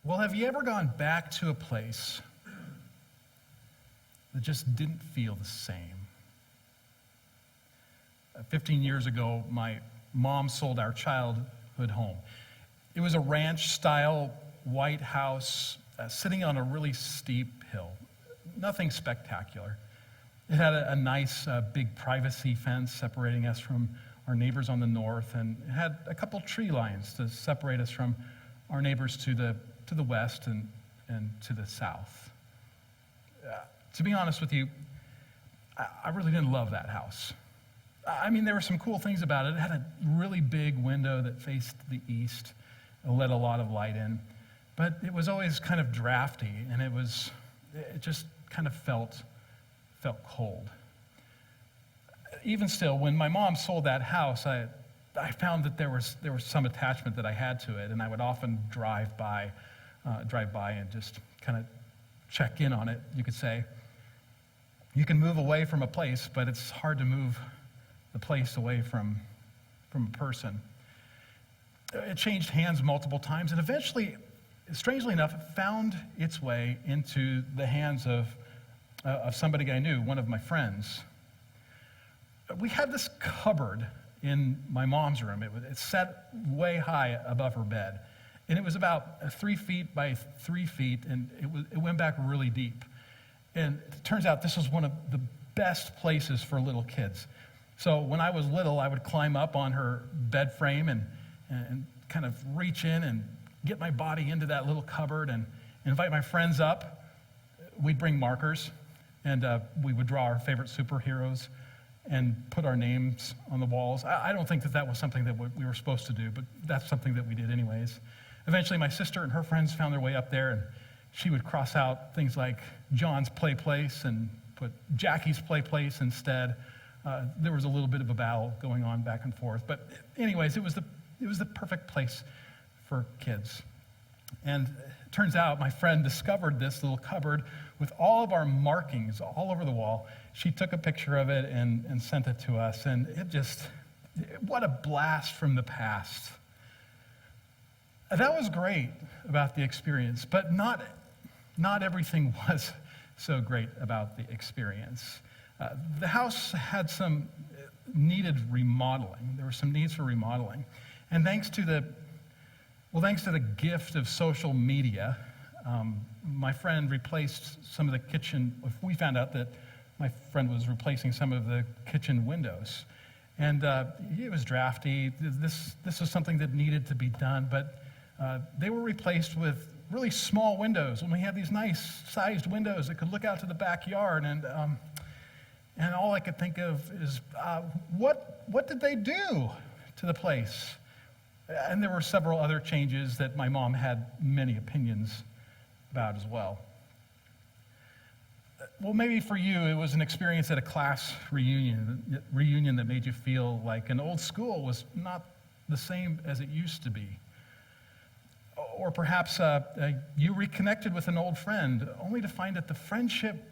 Well, have you ever gone back to a place that just didn't feel the same? 15 years ago, my mom sold our childhood home. It was a ranch-style white house sitting on a really steep hill. Nothing spectacular. It had a nice big privacy fence separating us from our neighbors on the north, and it had a couple tree lines to separate us from our neighbors to the west and to the south. To be honest with you, I really didn't love that house. I mean, there were some cool things about it. It had a really big window that faced the east and let a lot of light in, but it was always kind of drafty, and it just kind of felt cold. Even still, when my mom sold that house, I found that there was some attachment that I had to it, and I would often drive by and just kind of check in on it, you could say. You can move away from a place, but it's hard to move the place away from a person. It changed hands multiple times, and eventually, strangely enough, it found its way into the hands of somebody I knew, one of my friends. We had this cupboard in my mom's room. It sat way high above her bed, and it was about 3 feet by 3 feet, and it went back really deep. And it turns out this was one of the best places for little kids. So when I was little, I would climb up on her bed frame and kind of reach in and get my body into that little cupboard and invite my friends up. We'd bring markers, and we would draw our favorite superheroes and put our names on the walls. I don't think that was something that we were supposed to do, but that's something that we did anyways. Eventually, my sister and her friends found their way up there, and she would cross out things like John's play place and put Jackie's play place instead. There was a little bit of a battle going on back and forth, but anyways, it was the perfect place for kids. And it turns out my friend discovered this little cupboard with all of our markings all over the wall. She took a picture of it and sent it to us, and what a blast from the past. That was great about the experience, but not everything was so great about the experience. The house had some needed remodeling. There were some needs for remodeling. And thanks to the gift of social media, my friend replaced some of the kitchen. We found out that my friend was replacing some of the kitchen windows. And it was drafty. This was something that needed to be done, but they were replaced with really small windows. And we had these nice sized windows that could look out to the backyard. And all I could think of is, what did they do to the place? And there were several other changes that my mom had many opinions about as well. Well, maybe for you, it was an experience at a class reunion that made you feel like an old school was not the same as it used to be. Or perhaps you reconnected with an old friend, only to find that the friendship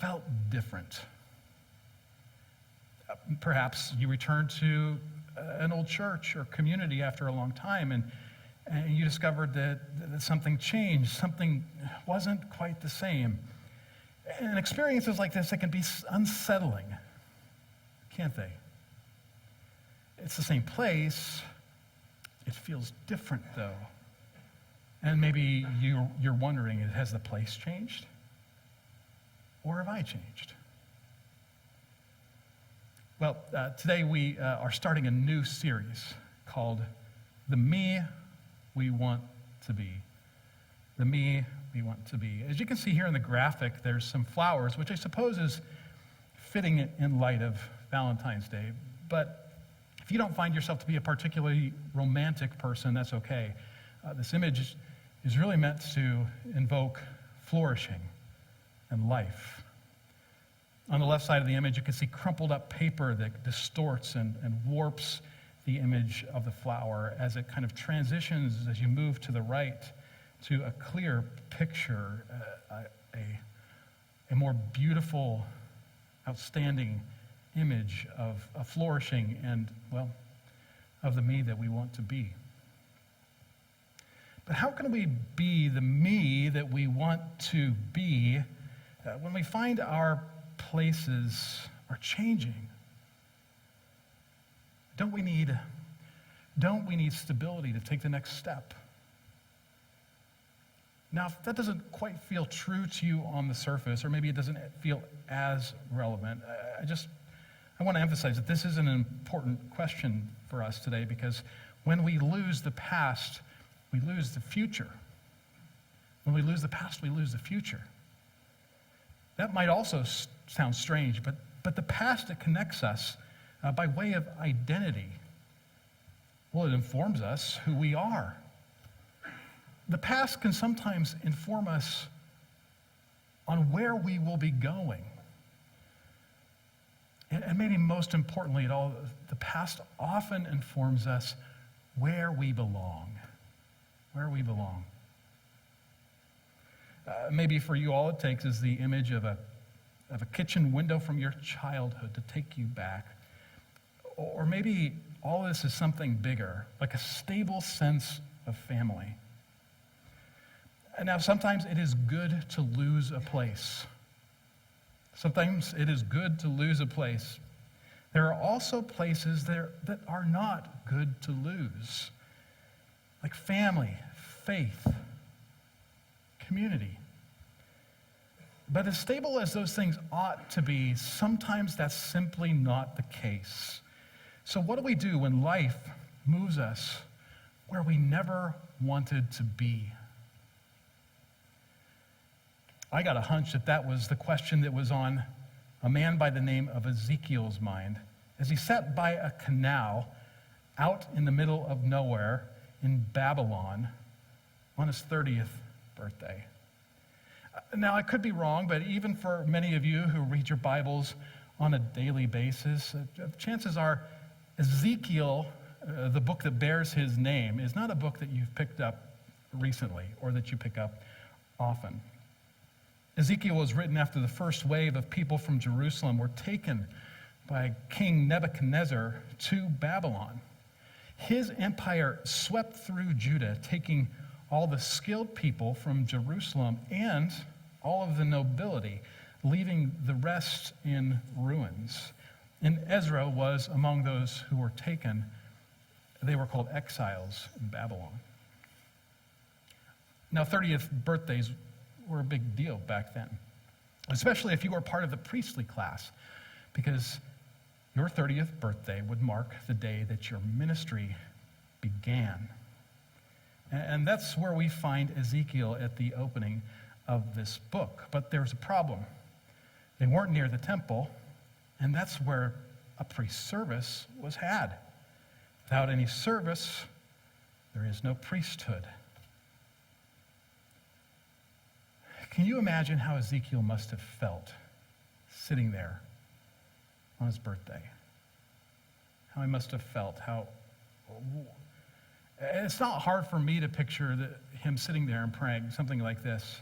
felt different. Perhaps you returned to an old church or community after a long time, and you discovered that something changed, something wasn't quite the same. And experiences like this, they can be unsettling, can't they? It's the same place. It feels different, though. And maybe you're wondering, has the place changed? Or have I changed? Well, today we are starting a new series called The Me We Want to Be. The Me We Want to Be. As you can see here in the graphic, there's some flowers, which I suppose is fitting in light of Valentine's Day. But if you don't find yourself to be a particularly romantic person, that's okay. This image is really meant to invoke flourishing and life. On the left side of the image, you can see crumpled up paper that distorts and warps the image of the flower as it kind of transitions as you move to the right to a clear picture, a more beautiful, outstanding image of a flourishing and, well, of the me that we want to be. But But how can we be the me that we want to be when we find our places are changing? Don't we need stability to take the next step? Now, if that doesn't quite feel true to you on the surface, or maybe it doesn't feel as relevant, I want to emphasize that this is an important question for us today, because when we lose the past, we lose the future. When we lose the past, we lose the future. That might also sound strange, but the past, it connects us by way of identity. Well, it informs us who we are. The past can sometimes inform us on where we will be going. And maybe most importantly at all, the past often informs us where we belong. Where we belong. Maybe for you, all it takes is the image of a kitchen window from your childhood to take you back. Or maybe all this is something bigger, like a stable sense of family. And now, sometimes it is good to lose a place. Sometimes it is good to lose a place. There are also places that are not good to lose, like family, faith, community. But as stable as those things ought to be, sometimes that's simply not the case. So what do we do when life moves us where we never wanted to be? I got a hunch that was the question that was on a man by the name of Ezekiel's mind as he sat by a canal out in the middle of nowhere in Babylon on his 30th birthday. Now, I could be wrong, but even for many of you who read your Bibles on a daily basis, chances are Ezekiel, the book that bears his name, is not a book that you've picked up recently or that you pick up often. Ezekiel was written after the first wave of people from Jerusalem were taken by King Nebuchadnezzar to Babylon. His empire swept through Judah, taking all the skilled people from Jerusalem and all of the nobility, leaving the rest in ruins. And Ezra was among those who were taken. They were called exiles in Babylon. Now, 30th birthdays were a big deal back then, especially if you were part of the priestly class, because your 30th birthday would mark the day that your ministry began. And that's where we find Ezekiel at the opening of this book. But there's a problem. They weren't near the temple, and that's where a priest service was had. Without any service, there is no priesthood. Can you imagine how Ezekiel must have felt sitting there on his birthday? How he must have felt, it's not hard for me to picture him sitting there and praying something like this.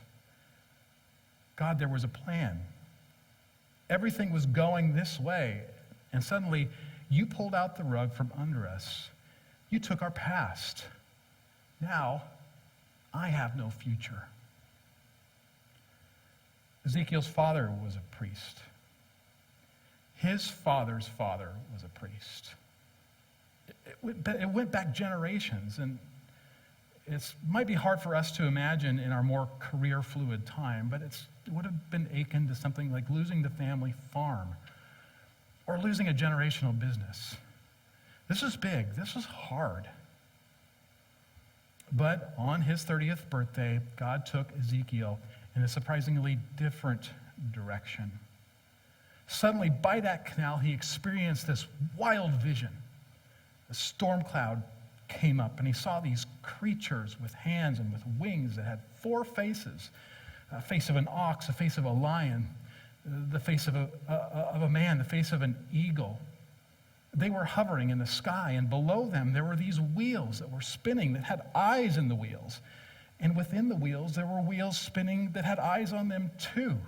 God, there was a plan. Everything was going this way, and suddenly you pulled out the rug from under us. You took our past. Now, I have no future. Ezekiel's father was a priest. His father's father was a priest. It went back generations, and it might be hard for us to imagine in our more career-fluid time, but it would have been akin to something like losing the family farm or losing a generational business. This was big. This was hard. But on his 30th birthday, God took Ezekiel in a surprisingly different direction. Suddenly, by that canal, he experienced this wild vision. A storm cloud came up, and he saw these creatures with hands and with wings that had 4 faces: a face of an ox, a face of a lion, the face of a man, the face of an eagle. They were hovering in the sky, and below them there were these wheels that were spinning that had eyes in the wheels. And within the wheels, there were wheels spinning that had eyes on them too.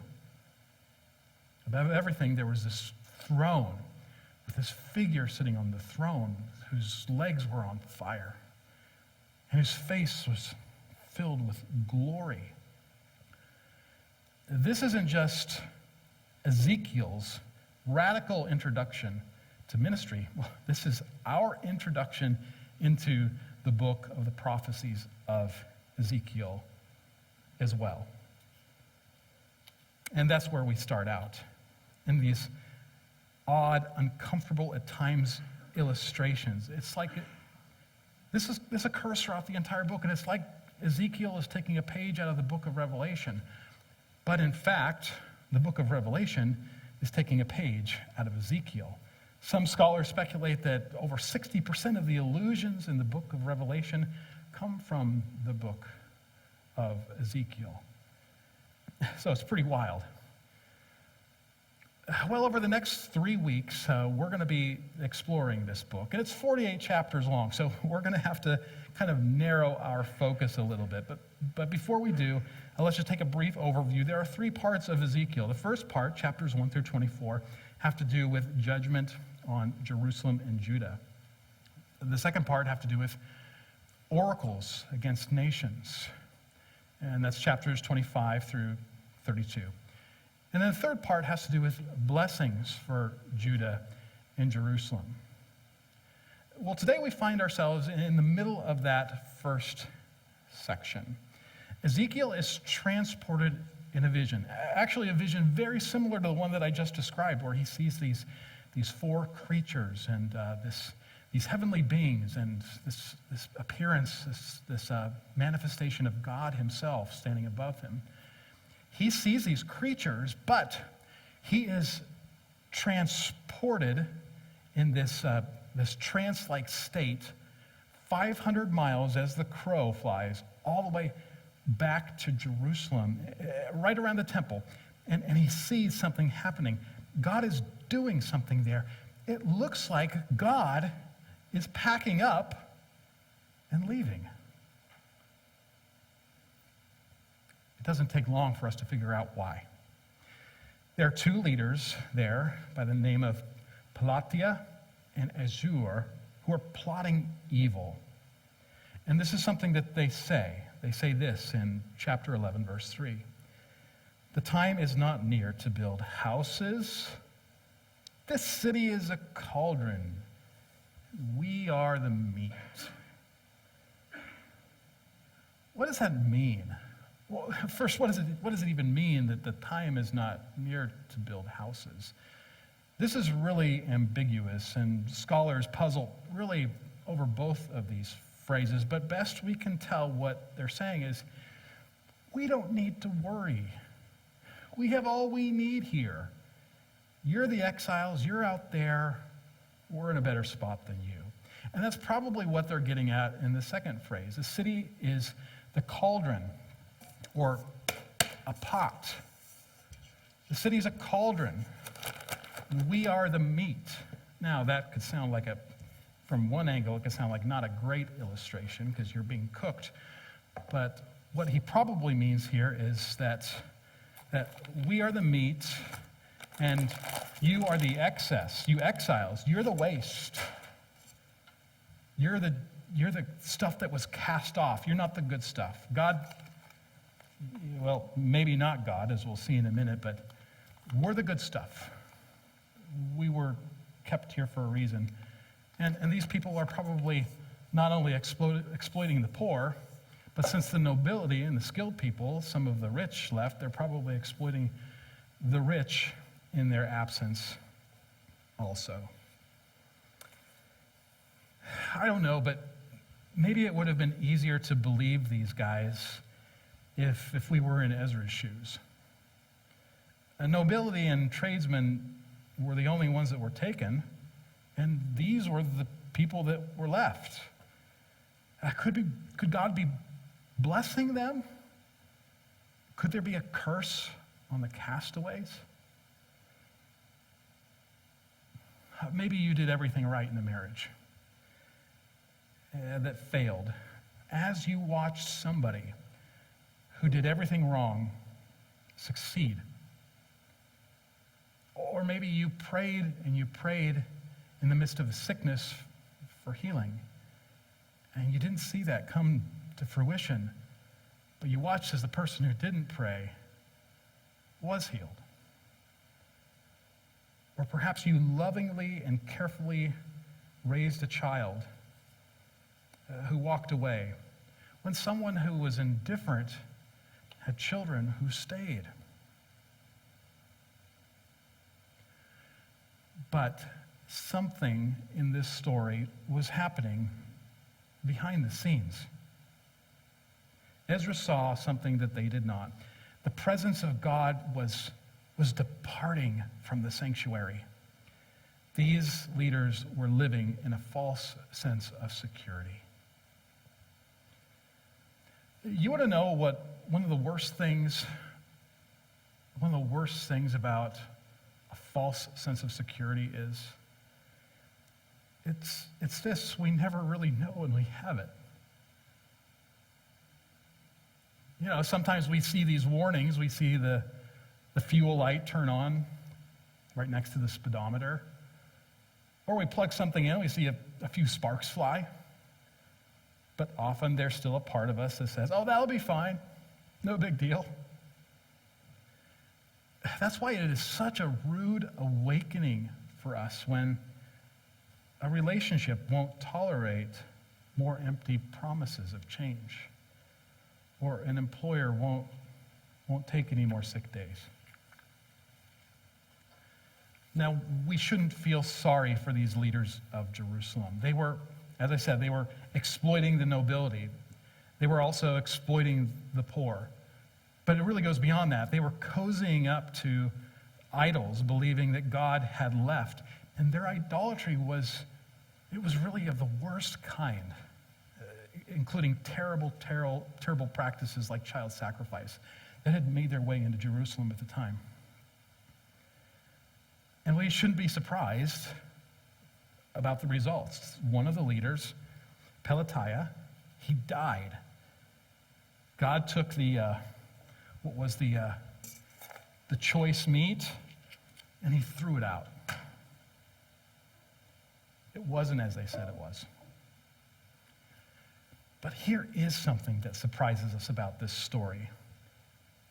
Above everything, there was this throne with this figure sitting on the throne whose legs were on fire and whose face was filled with glory. This isn't just Ezekiel's radical introduction to ministry. Well, this is our introduction into the book of the prophecies of Ezekiel as well. And that's where we start out, in these odd, uncomfortable, at times, illustrations. It's like this occurs throughout the entire book, and it's like Ezekiel is taking a page out of the book of Revelation. But in fact, the book of Revelation is taking a page out of Ezekiel. Some scholars speculate that over 60% of the allusions in the book of Revelation come from the book of Ezekiel. So it's pretty wild. Well, over the next 3 weeks, we're going to be exploring this book. And it's 48 chapters long, so we're going to have to kind of narrow our focus a little bit. But before we do, let's just take a brief overview. There are 3 parts of Ezekiel. The first part, chapters 1 through 24, have to do with judgment on Jerusalem and Judah. The second part have to do with oracles against nations. And that's chapters 25 through 32. And then the third part has to do with blessings for Judah and Jerusalem. Well, today we find ourselves in the middle of that first section. Ezekiel is transported in a vision, actually a vision very similar to the one that I just described, where he sees these 4 creatures and these heavenly beings and this appearance, this manifestation of God himself standing above him. He sees these creatures, but he is transported in this trance-like state 500 miles as the crow flies all the way back to Jerusalem, right around the temple. And he sees something happening. God is doing something there. It looks like God is packing up and leaving. It doesn't take long for us to figure out why. There are 2 leaders there by the name of Pelatiah and Azur who are plotting evil. And this is something that they say. They say this in chapter 11, verse 3. The time is not near to build houses. This city is a cauldron. We are the meat. What does that mean? Well, first, what does it even mean that the time is not near to build houses? This is really ambiguous, and scholars puzzle really over both of these phrases, but best we can tell what they're saying is, we don't need to worry. We have all we need here. You're the exiles, you're out there, we're in a better spot than you. And that's probably what they're getting at in the second phrase. The city is the cauldron, or a pot. The city is a cauldron. We are the meat. Now, that could sound like from one angle, it could sound like not a great illustration because you're being cooked. But what he probably means here is that we are the meat and you are the excess. You exiles, you're the waste. You're the stuff that was cast off. You're not the good stuff. God, well, maybe not God, as we'll see in a minute, but we're the good stuff. We were kept here for a reason. And these people are probably not only exploiting the poor, but since the nobility and the skilled people, some of the rich left, they're probably exploiting the rich in their absence also. I don't know, but maybe it would have been easier to believe these guys if we were in Ezra's shoes. Nobility and tradesmen were the only ones that were taken, and these were the people that were left. Could God be blessing them? Could there be a curse on the castaways? Maybe you did everything right in the marriage that failed. As you watched somebody who did everything wrong succeed. Or maybe you prayed in the midst of a sickness for healing, and you didn't see that come to fruition. But you watched as the person who didn't pray was healed. Or perhaps you lovingly and carefully raised a child who walked away when someone who was indifferent had children who stayed. But something in this story was happening behind the scenes. Ezra saw something that they did not. The presence of God was departing from the sanctuary. These leaders were living in a false sense of security. You want to know what one of the worst things about a false sense of security is? It's this: we never really know when we have it. You know, sometimes we see these warnings. We see the fuel light turn on right next to the speedometer. Or we plug something in, we see a few sparks fly. But often there's still a part of us that says, oh, that'll be fine. No big deal. That's why it is such a rude awakening for us when a relationship won't tolerate more empty promises of change, or an employer won't take any more sick days. Now, we shouldn't feel sorry for these leaders of Jerusalem. They were, as I said, they were exploiting the nobility. They were also exploiting the poor. But it really goes beyond that. They were cozying up to idols, believing that God had left. And their idolatry was really of the worst kind, including terrible practices like child sacrifice that had made their way into Jerusalem at the time. And we shouldn't be surprised about the results. One of the leaders, Pelatiah, he died. God took the choice meat, and he threw it out. It wasn't as they said it was. But here is something that surprises us about this story.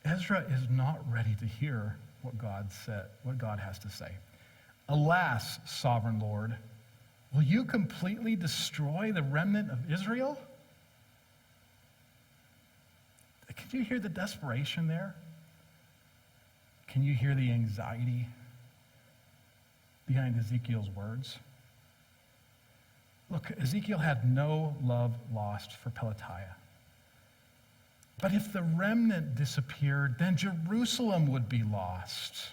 Ezra is not ready to hear what God has to say. Alas, sovereign Lord, will you completely destroy the remnant of Israel? Can you hear the desperation there? Can you hear the anxiety behind Ezekiel's words? Look, Ezekiel had no love lost for Pelatiah. But if the remnant disappeared, then Jerusalem would be lost.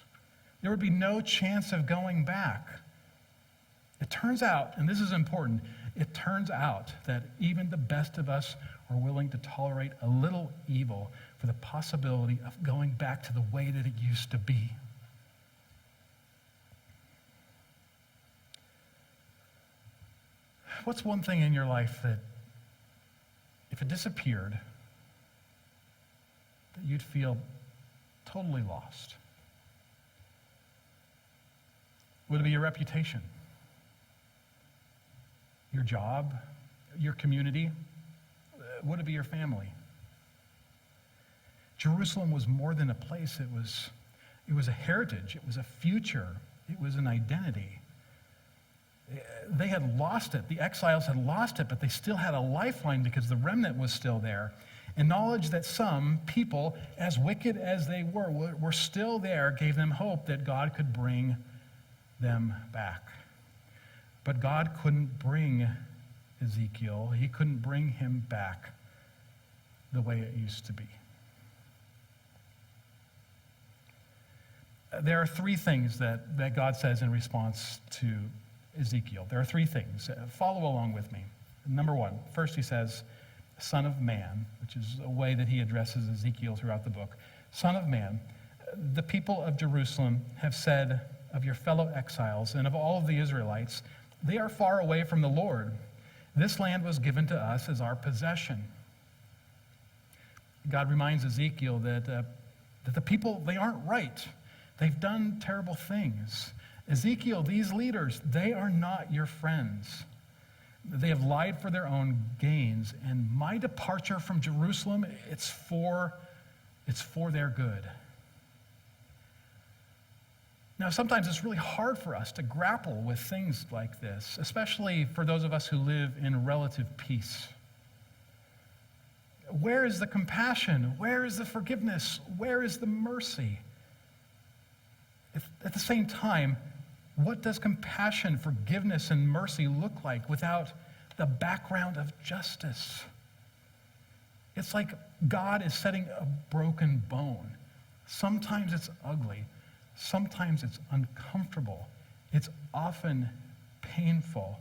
There would be no chance of going back. It turns out, and this is important, it turns out that even the best of us are willing to tolerate a little evil for the possibility of going back to the way that it used to be. What's one thing in your life that, if it disappeared, that you'd feel totally lost? Would it be your reputation? Your job? Your community? Would it be your family? Jerusalem was more than a place. It was a heritage. It was a future. It was an identity. They had lost it. The exiles had lost it, but they still had a lifeline because the remnant was still there. And knowledge that some people, as wicked as they were still there, gave them hope that God could bring them back. But God couldn't bring Ezekiel. He couldn't bring him back the way it used to be. There are three things that God says in response to Ezekiel. There are three things. Follow along with me. Number one, first he says, Son of man, which is a way that he addresses Ezekiel throughout the book. Son of man, the people of Jerusalem have said of your fellow exiles and of all of the Israelites, they are far away from the Lord. This land was given to us as our possession. God reminds Ezekiel that the people, they aren't right. They've done terrible things. Ezekiel, these leaders, they are not your friends. They have lied for their own gains, and my departure from Jerusalem, it's for their good. Now, sometimes it's really hard for us to grapple with things like this, especially for those of us who live in relative peace. Where is the compassion? Where is the forgiveness? Where is the mercy? At the same time, what does compassion, forgiveness, and mercy look like without the background of justice? It's like God is setting a broken bone. Sometimes it's ugly. Sometimes it's uncomfortable. It's often painful.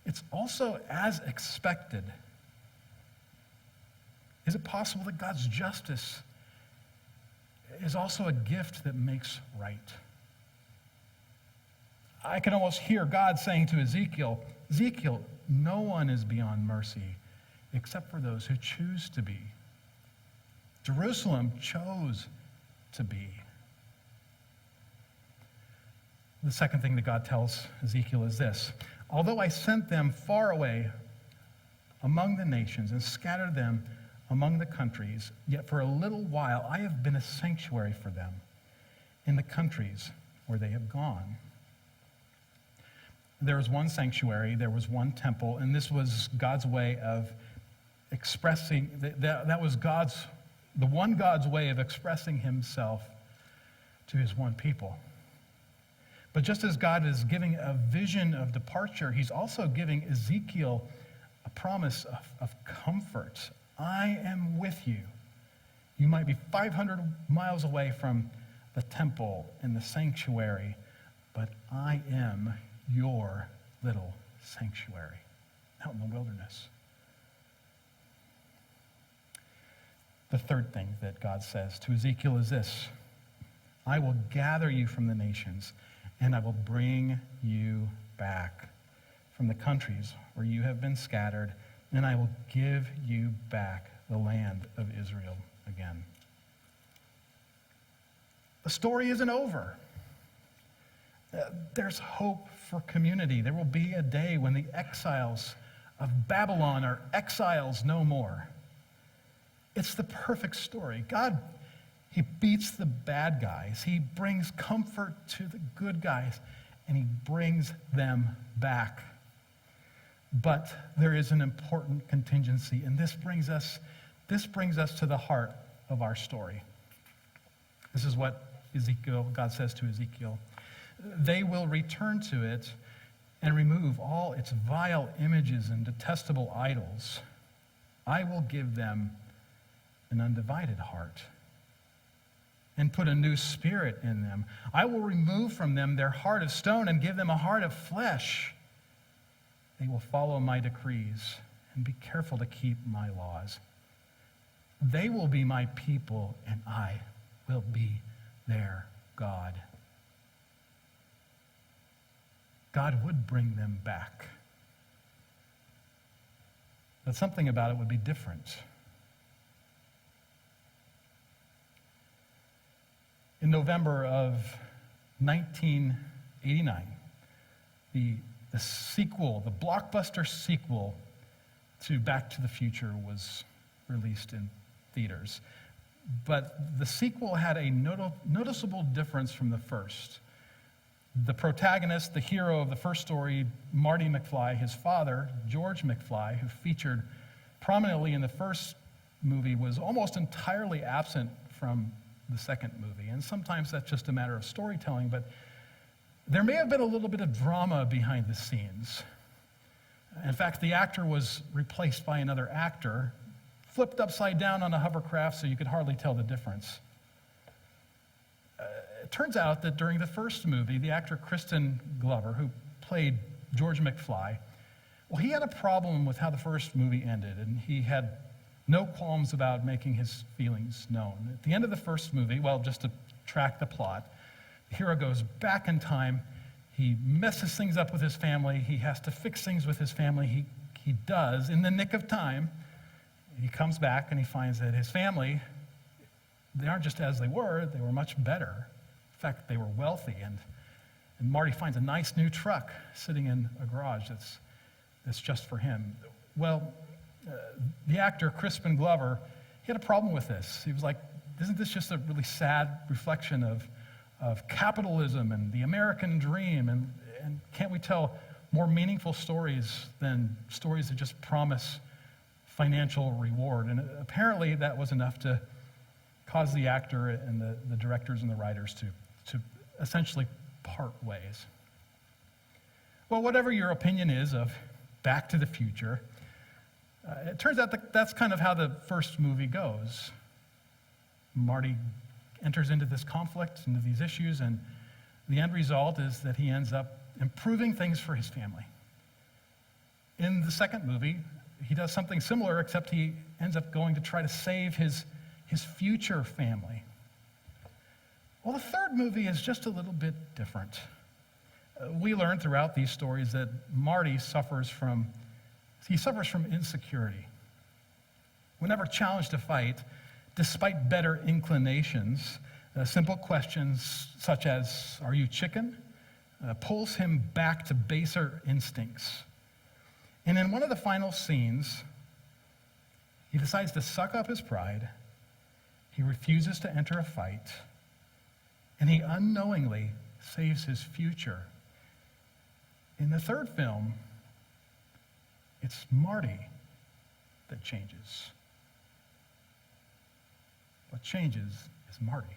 It's also as expected. Is it possible that God's justice is also a gift that makes right? I can almost hear God saying to Ezekiel, Ezekiel, no one is beyond mercy except for those who choose to be. Jerusalem chose to be. The second thing that God tells Ezekiel is this: although I sent them far away among the nations and scattered them among the countries, yet for a little while I have been a sanctuary for them in the countries where they have gone. There was one sanctuary, there was one temple, and this was God's way of expressing, that was the one God's way of expressing himself to his one people. But just as God is giving a vision of departure, he's also giving Ezekiel a promise of comfort. I am with you. You might be 500 miles away from the temple and the sanctuary, but I am your little sanctuary out in the wilderness. The third thing that God says to Ezekiel is this: I will gather you from the nations, and I will bring you back from the countries where you have been scattered, and I will give you back the land of Israel again. The story isn't over. There's hope for community. There will be a day when the exiles of Babylon are exiles no more. It's the perfect story. God, he beats the bad guys. He brings comfort to the good guys, and he brings them back. But there is an important contingency, and this brings us to the heart of our story. This is what God says to Ezekiel. They will return to it and remove all its vile images and detestable idols. I will give them an undivided heart and put a new spirit in them. I will remove from them their heart of stone and give them a heart of flesh. They will follow my decrees and be careful to keep my laws. They will be my people, and I will be their God. God would bring them back. But something about it would be different. In November of 1989, the sequel, the blockbuster sequel to Back to the Future was released in theaters. But the sequel had a noticeable difference from the first. The protagonist, the hero of the first story, Marty McFly, his father, George McFly, who featured prominently in the first movie, was almost entirely absent from the second movie. And sometimes that's just a matter of storytelling, but there may have been a little bit of drama behind the scenes. In fact, the actor was replaced by another actor, flipped upside down on a hovercraft so you could hardly tell the difference. It turns out that during the first movie, the actor Kristen Glover, who played George McFly, well, he had a problem with how the first movie ended, and he had no qualms about making his feelings known. At the end of the first movie, well, just to track the plot, the hero goes back in time. He messes things up with his family. He has to fix things with his family. He does in the nick of time. He comes back and he finds that his family, they aren't just as they were much better. In fact, they were wealthy, and Marty finds a nice new truck sitting in a garage that's that's just for him. Well, the actor Crispin Glover, he had a problem with this. He was like, isn't this just a really sad reflection of capitalism and the American dream? And can't we tell more meaningful stories than stories that just promise financial reward? And apparently that was enough to cause the actor and the directors and the writers to essentially part ways. Well, whatever your opinion is of Back to the Future, it turns out that's kind of how the first movie goes. Marty enters into this conflict, into these issues, and the end result is that he ends up improving things for his family. In the second movie, he does something similar, except he ends up going to try to save his future family. Well, the third movie is just a little bit different. We learn throughout these stories that Marty suffers from insecurity. Whenever challenged to fight, despite better inclinations, simple questions such as, "Are you chicken?" Pulls him back to baser instincts. And in one of the final scenes, he decides to suck up his pride, he refuses to enter a fight, and he unknowingly saves his future. In the third film, it's Marty that changes. What changes is Marty.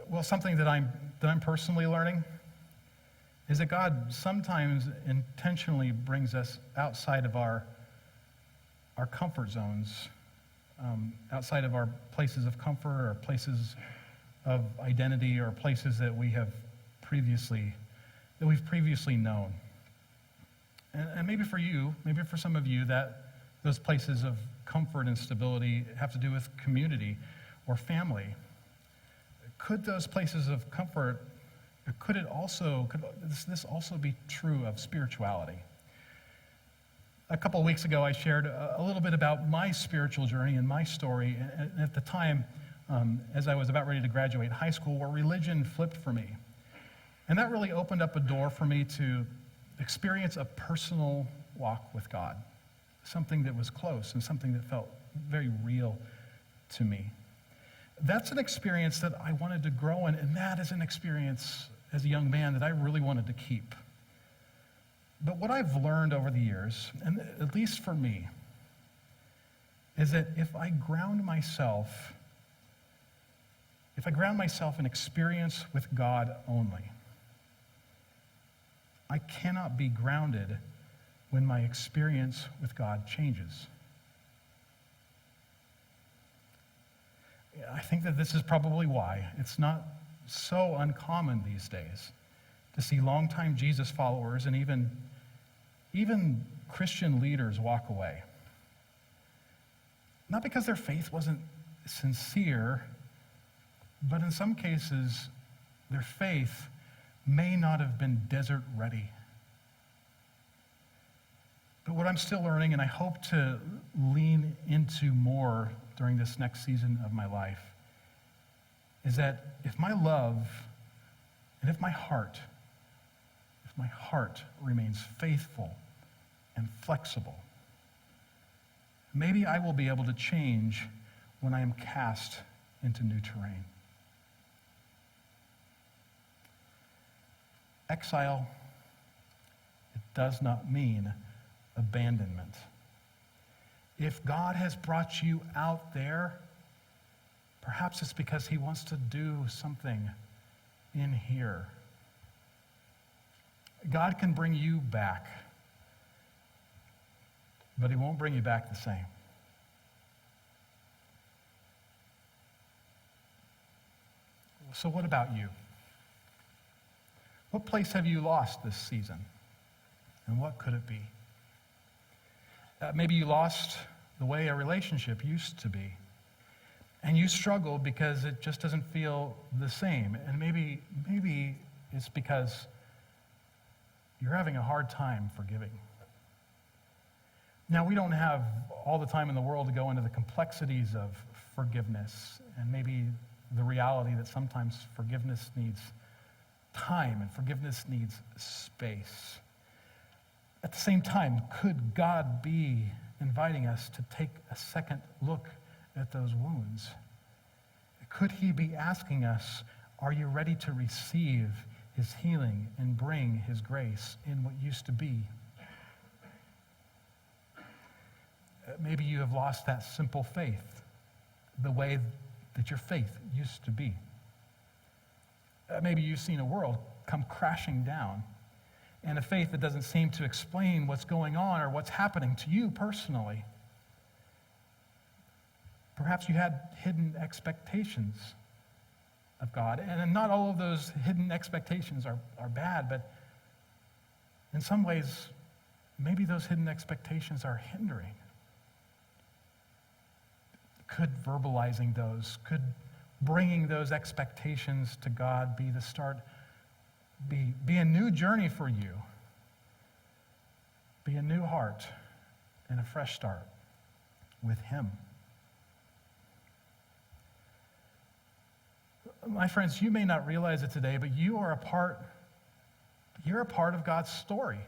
Well, something that I'm personally learning is that God sometimes intentionally brings us outside of our comfort zones, outside of our places of comfort or places of identity or places that we've previously known. And maybe for you, maybe for some of you, that those places of comfort and stability have to do with community or family. Could those places of comfort, could this also be true of spirituality? A couple of weeks ago, I shared a little bit about my spiritual journey and my story. And at the time, as I was about ready to graduate high school, where religion flipped for me. And that really opened up a door for me to experience a personal walk with God, something that was close and something that felt very real to me. That's an experience that I wanted to grow in, and that is an experience as a young man that I really wanted to keep. But what I've learned over the years, and at least for me, is that if I ground myself in experience with God only, I cannot be grounded when my experience with God changes. I think that this is probably why it's not so uncommon these days to see longtime Jesus followers and even Christian leaders walk away. Not because their faith wasn't sincere, but in some cases, their faith may not have been desert ready. But what I'm still learning, and I hope to lean into more during this next season of my life, is that if my love and if my heart remains faithful and flexible, maybe I will be able to change when I am cast into new terrain. Exile, it does not mean abandonment. If God has brought you out there, perhaps it's because he wants to do something in here. God can bring you back, but he won't bring you back the same. So what about you? What place have you lost this season? And what could it be? Maybe you lost the way a relationship used to be. And you struggle because it just doesn't feel the same. And maybe it's because you're having a hard time forgiving. Now, we don't have all the time in the world to go into the complexities of forgiveness and maybe the reality that sometimes forgiveness needs time, and forgiveness needs space. At the same time, could God be inviting us to take a second look at those wounds? Could he be asking us, are you ready to receive his healing and bring his grace in what used to be? Maybe you have lost that simple faith, the way that your faith used to be. Maybe you've seen a world come crashing down, and a faith that doesn't seem to explain what's going on or what's happening to you personally. Perhaps you had hidden expectations of God, and not all of those hidden expectations are bad, but in some ways, maybe those hidden expectations are hindering. Could verbalizing those, could bringing those expectations to God be the start, be a new journey for you, be a new heart and a fresh start with him. My friends, you may not realize it today, but you're a part of God's story.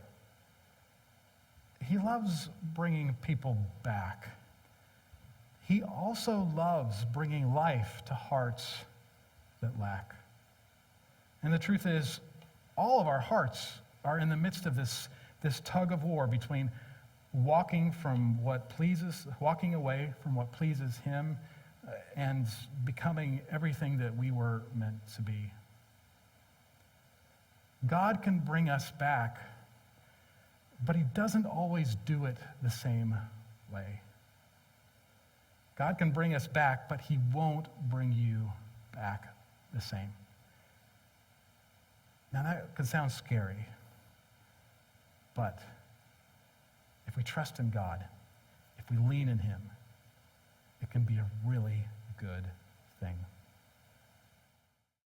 He loves bringing people back. He also loves bringing life to hearts that lack. And the truth is, all of our hearts are in the midst of this tug of war between walking away from what pleases him and becoming everything that we were meant to be. God can bring us back, but he doesn't always do it the same way. God can bring us back, but he won't bring you back the same. Now that can sound scary, but if we trust in God, if we lean in him, it can be a really good thing.